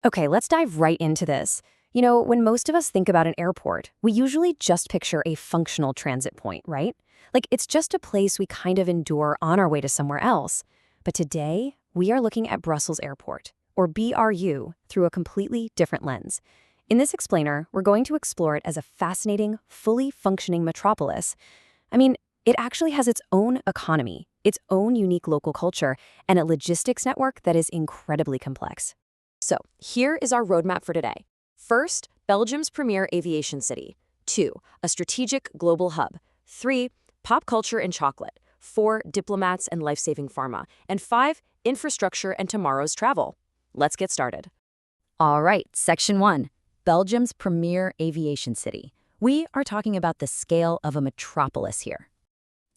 Okay, let's dive right into this. You know, when most of us think about an airport, we usually just picture a functional transit point, right? Like it's just a place we kind of endure on our way to somewhere else. But today, we are looking at Brussels Airport, or BRU, through a completely different lens. In this explainer, we're going to explore it as a fascinating, fully functioning metropolis. I mean, it actually has its own economy, its own unique local culture, and a logistics network that is incredibly complex. So, here is our roadmap for today. First, Belgium's premier aviation city. 2, a strategic global hub. 3, pop culture and chocolate. 4, diplomats and life-saving pharma. And 5, infrastructure and tomorrow's travel. Let's get started. All right, Section 1, Belgium's premier aviation city. We are talking about the scale of a metropolis here.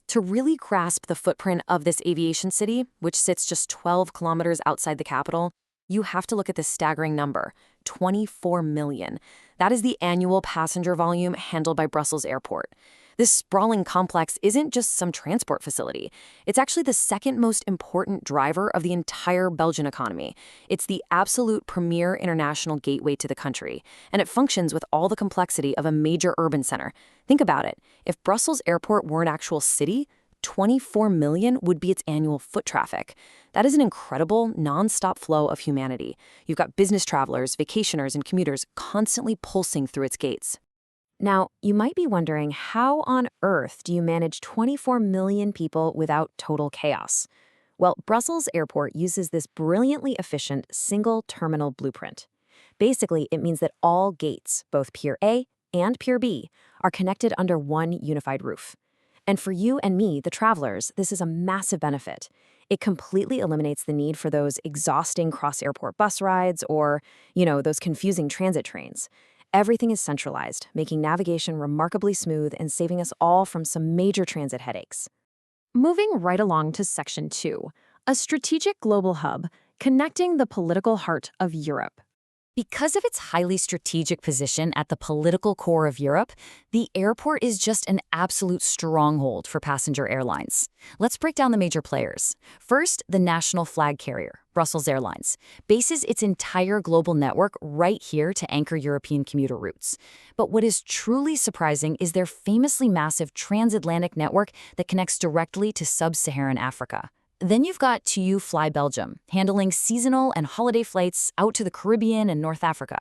To really grasp the footprint of this aviation city, which sits just 12 kilometers outside the capital, you have to look at this staggering number, 24 million. That is the annual passenger volume handled by Brussels Airport. This sprawling complex isn't just some transport facility. It's actually the second most important driver of the entire Belgian economy. It's the absolute premier international gateway to the country, and it functions with all the complexity of a major urban center. Think about it. If Brussels Airport were an actual city, 24 million would be its annual foot traffic. That is an incredible, non-stop flow of humanity. You've got business travelers, vacationers, and commuters constantly pulsing through its gates. Now, you might be wondering, how on earth do you manage 24 million people without total chaos? Well, Brussels Airport uses this brilliantly efficient single-terminal blueprint. Basically, it means that all gates, both Pier A and Pier B, are connected under one unified roof. And for you and me, the travelers, this is a massive benefit. It completely eliminates the need for those exhausting cross-airport bus rides or, those confusing transit trains. Everything is centralized, making navigation remarkably smooth and saving us all from some major transit headaches. Moving right along to Section 2, a strategic global hub connecting the political heart of Europe. Because of its highly strategic position at the political core of Europe, the airport is just an absolute stronghold for passenger airlines. Let's break down the major players. First, the national flag carrier, Brussels Airlines, bases its entire global network right here to anchor European commuter routes. But what is truly surprising is their famously massive transatlantic network that connects directly to sub-Saharan Africa. Then you've got TUI Fly Belgium, handling seasonal and holiday flights out to the Caribbean and North Africa.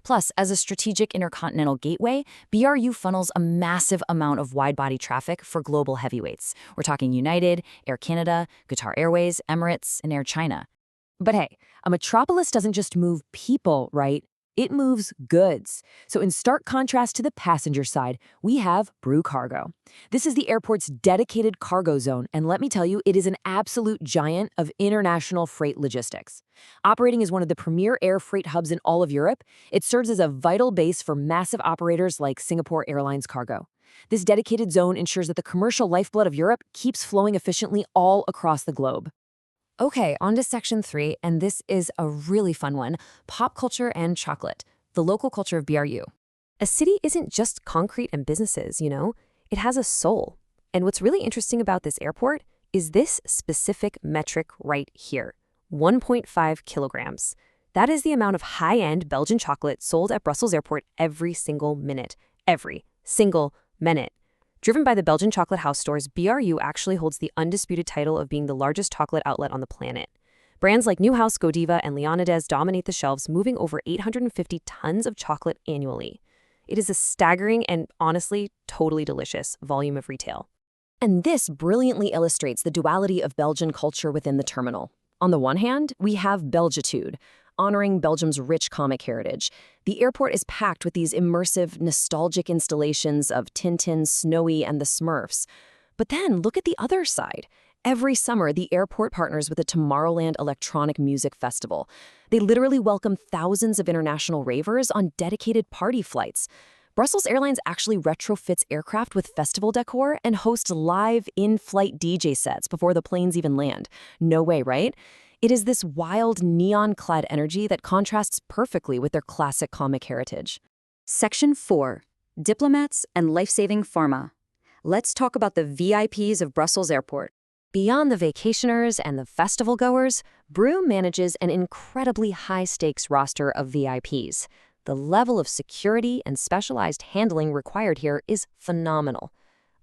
Plus, as a strategic intercontinental gateway, BRU funnels a massive amount of wide-body traffic for global heavyweights. We're talking United, Air Canada, Qatar Airways, Emirates, and Air China. But hey, a metropolis doesn't just move people, right? It moves goods. So in stark contrast to the passenger side, we have BRU Cargo. This is the airport's dedicated cargo zone, and let me tell you, it is an absolute giant of international freight logistics. Operating as one of the premier air freight hubs in all of Europe, it serves as a vital base for massive operators like Singapore Airlines Cargo. This dedicated zone ensures that the commercial lifeblood of Europe keeps flowing efficiently all across the globe. Okay, on to Section 3, and this is a really fun one, pop culture and chocolate, the local culture of BRU. A city isn't just concrete and businesses, it has a soul. And what's really interesting about this airport is this specific metric right here, 1.5 kilograms. That is the amount of high-end Belgian chocolate sold at Brussels Airport every single minute. Every single minute. Driven by the Belgian chocolate house stores, BRU actually holds the undisputed title of being the largest chocolate outlet on the planet. Brands like Newhouse, Godiva, and Leonidas dominate the shelves, moving over 850 tons of chocolate annually. It is a staggering and, honestly, totally delicious volume of retail. And this brilliantly illustrates the duality of Belgian culture within the terminal. On the one hand, we have Belgitude, honoring Belgium's rich comic heritage. The airport is packed with these immersive, nostalgic installations of Tintin, Snowy, and the Smurfs. But then look at the other side. Every summer, the airport partners with the Tomorrowland Electronic Music Festival. They literally welcome thousands of international ravers on dedicated party flights. Brussels Airlines actually retrofits aircraft with festival decor and hosts live in-flight DJ sets before the planes even land. No way, right? It is this wild, neon-clad energy that contrasts perfectly with their classic comic heritage. Section 4. Diplomats and life-saving pharma. Let's talk about the VIPs of Brussels Airport. Beyond the vacationers and the festival goers, Brew manages an incredibly high-stakes roster of VIPs. The level of security and specialized handling required here is phenomenal.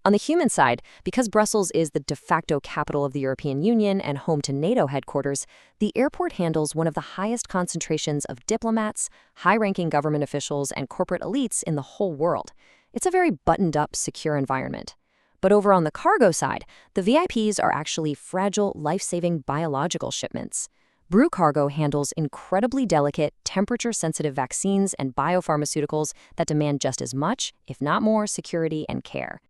On the human side, because Brussels is the de facto capital of the European Union and home to NATO headquarters, the airport handles one of the highest concentrations of diplomats, high-ranking government officials, and corporate elites in the whole world. It's a very buttoned-up, secure environment. But over on the cargo side, the VIPs are actually fragile, life-saving biological shipments. Brew Cargo handles incredibly delicate, temperature-sensitive vaccines and biopharmaceuticals that demand just as much, if not more, security and care.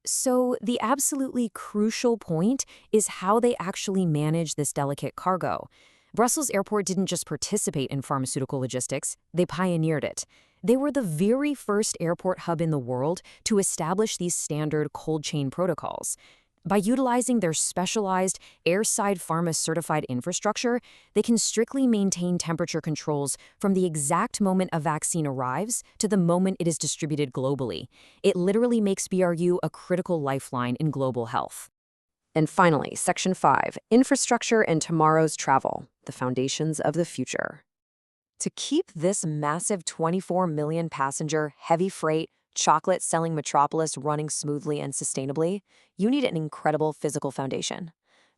So the absolutely crucial point is how they actually manage this delicate cargo. Brussels Airport didn't just participate in pharmaceutical logistics, they pioneered it. They were the very first airport hub in the world to establish these standard cold chain protocols. By utilizing their specialized airside pharma-certified infrastructure, they can strictly maintain temperature controls from the exact moment a vaccine arrives to the moment it is distributed globally. It literally makes BRU a critical lifeline in global health. And finally, Section 5, Infrastructure and Tomorrow's Travel, the Foundations of the Future. To keep this massive 24 million passenger, heavy freight, chocolate-selling metropolis running smoothly and sustainably, you need an incredible physical foundation.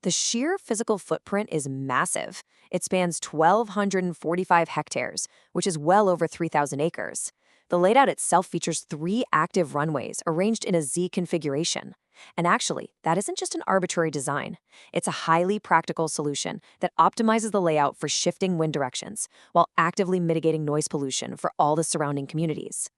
The sheer physical footprint is massive. It spans 1,245 hectares, which is well over 3,000 acres. The layout itself features 3 active runways arranged in a Z configuration. And actually, that isn't just an arbitrary design. It's a highly practical solution that optimizes the layout for shifting wind directions, while actively mitigating noise pollution for all the surrounding communities.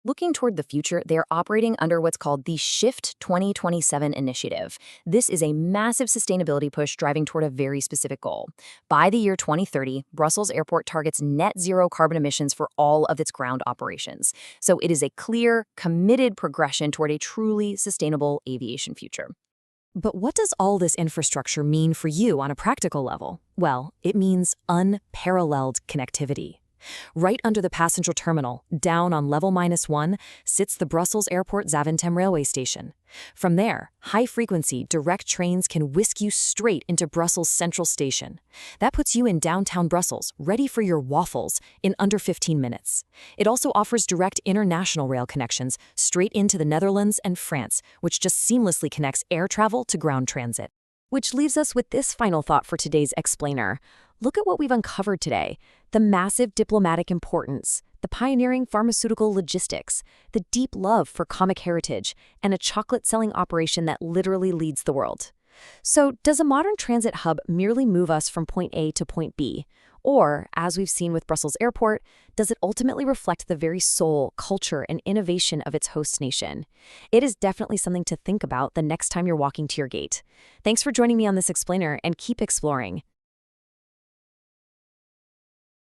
Looking toward the future, they are operating under what's called the Shift 2027 initiative. This is a massive sustainability push driving toward a very specific goal. By the year 2030, Brussels Airport targets net zero carbon emissions for all of its ground operations. So it is a clear, committed progression toward a truly sustainable aviation future. But what does all this infrastructure mean for you on a practical level? Well, it means unparalleled connectivity. Right under the passenger terminal, down on level -1, sits the Brussels Airport Zaventem railway station. From there, high-frequency, direct trains can whisk you straight into Brussels Central Station. That puts you in downtown Brussels, ready for your waffles, in under 15 minutes. It also offers direct international rail connections straight into the Netherlands and France, which just seamlessly connects air travel to ground transit. Which leaves us with this final thought for today's explainer. Look at what we've uncovered today. The massive diplomatic importance, the pioneering pharmaceutical logistics, the deep love for comic heritage, and a chocolate-selling operation that literally leads the world. So, does a modern transit hub merely move us from point A to point B? Or, as we've seen with Brussels Airport, does it ultimately reflect the very soul, culture, and innovation of its host nation? It is definitely something to think about the next time you're walking to your gate. Thanks for joining me on this explainer, and keep exploring.